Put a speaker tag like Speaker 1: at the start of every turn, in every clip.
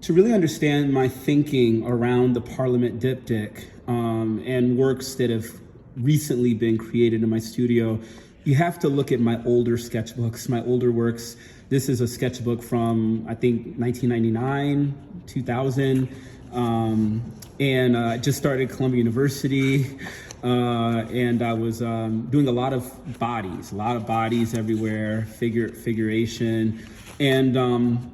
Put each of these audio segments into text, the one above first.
Speaker 1: to really understand my thinking around the Parliament Diptych and works that have recently been created in my studio, you have to look at my older sketchbooks, my older works. This is a sketchbook from, I think, 1999, 2000. And I just started Columbia University. And I was doing a lot of bodies everywhere, figuration. And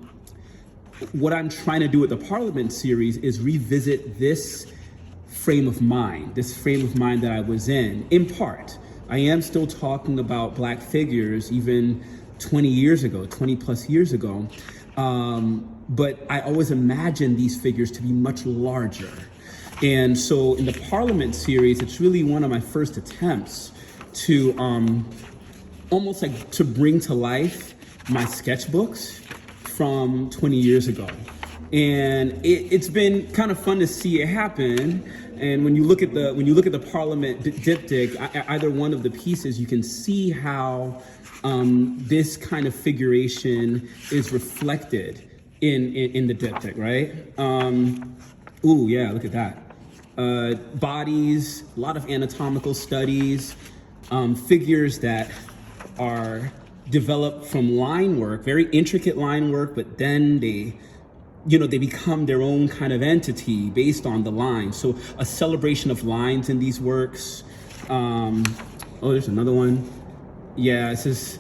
Speaker 1: what I'm trying to do with the Parliament series is revisit this frame of mind that I was in part. I am still talking about Black figures even 20 plus years ago. But I always imagined these figures to be much larger. And so in the Parliament series, it's really one of my first attempts to almost like to bring to life my sketchbooks from 20 years ago. And it's been kind of fun to see it happen. And when you look at the Parliament Diptych, either one of the pieces, you can see how this kind of figuration is reflected in the diptych, right? Ooh, yeah, look at that. Bodies, a lot of anatomical studies, figures that are developed from line work, very intricate line work, but then they become their own kind of entity based on the lines. So a celebration of lines in these works. Oh, there's another one. Yeah, this is,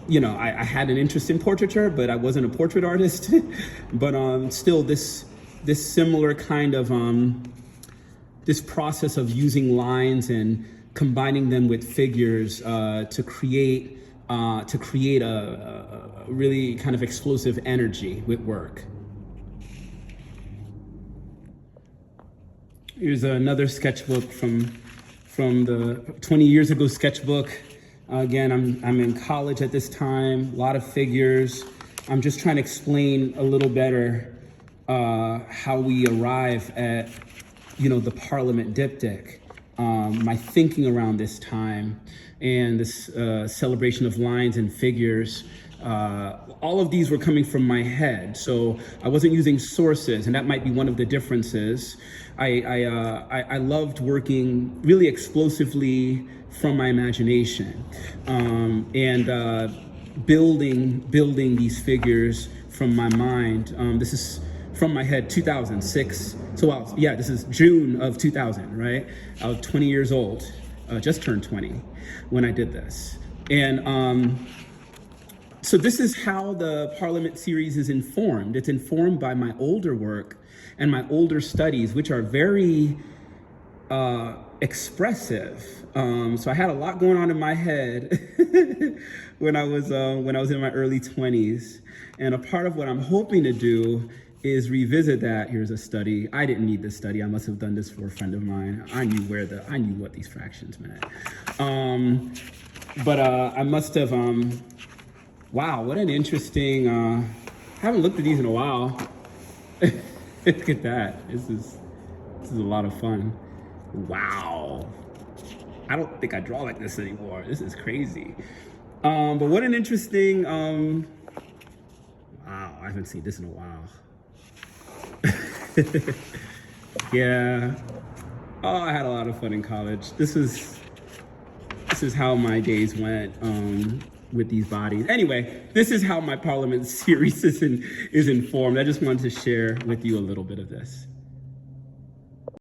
Speaker 1: I had an interest in portraiture, but I wasn't a portrait artist. But still this similar kind of, this process of using lines and combining them with figures to create a really kind of explosive energy with work. Here's another sketchbook from the 20 years ago sketchbook. Again, I'm in college at this time, a lot of figures. I'm just trying to explain a little better how we arrive at, the Parliament Diptych, my thinking around this time, and this celebration of lines and figures. All of these were coming from my head, so I wasn't using sources, and that might be one of the differences. I loved working really explosively from my imagination, and building these figures from my mind. This is from my head, 2006. So yeah, this is June of 2000, right? I was 20 years old, just turned 20 when I did this. And so this is how the Parliament series is informed. It's informed by my older work and my older studies, which are very expressive. So I had a lot going on in my head when I was in my early 20s. And a part of what I'm hoping to do is revisit that. Here's a study. I didn't need this study. I must have done this for a friend of mine. I knew what these fractions meant. But I must have, wow, what an interesting, I haven't looked at these in a while. Look at that. This is a lot of fun. Wow. I don't think I draw like this anymore. This is crazy. But what an interesting, wow, I haven't seen this in a while. Yeah. Oh, I had a lot of fun in college. This is how my days went with these bodies. Anyway, this is how my Parliament series is informed. I just wanted to share with you a little bit of this.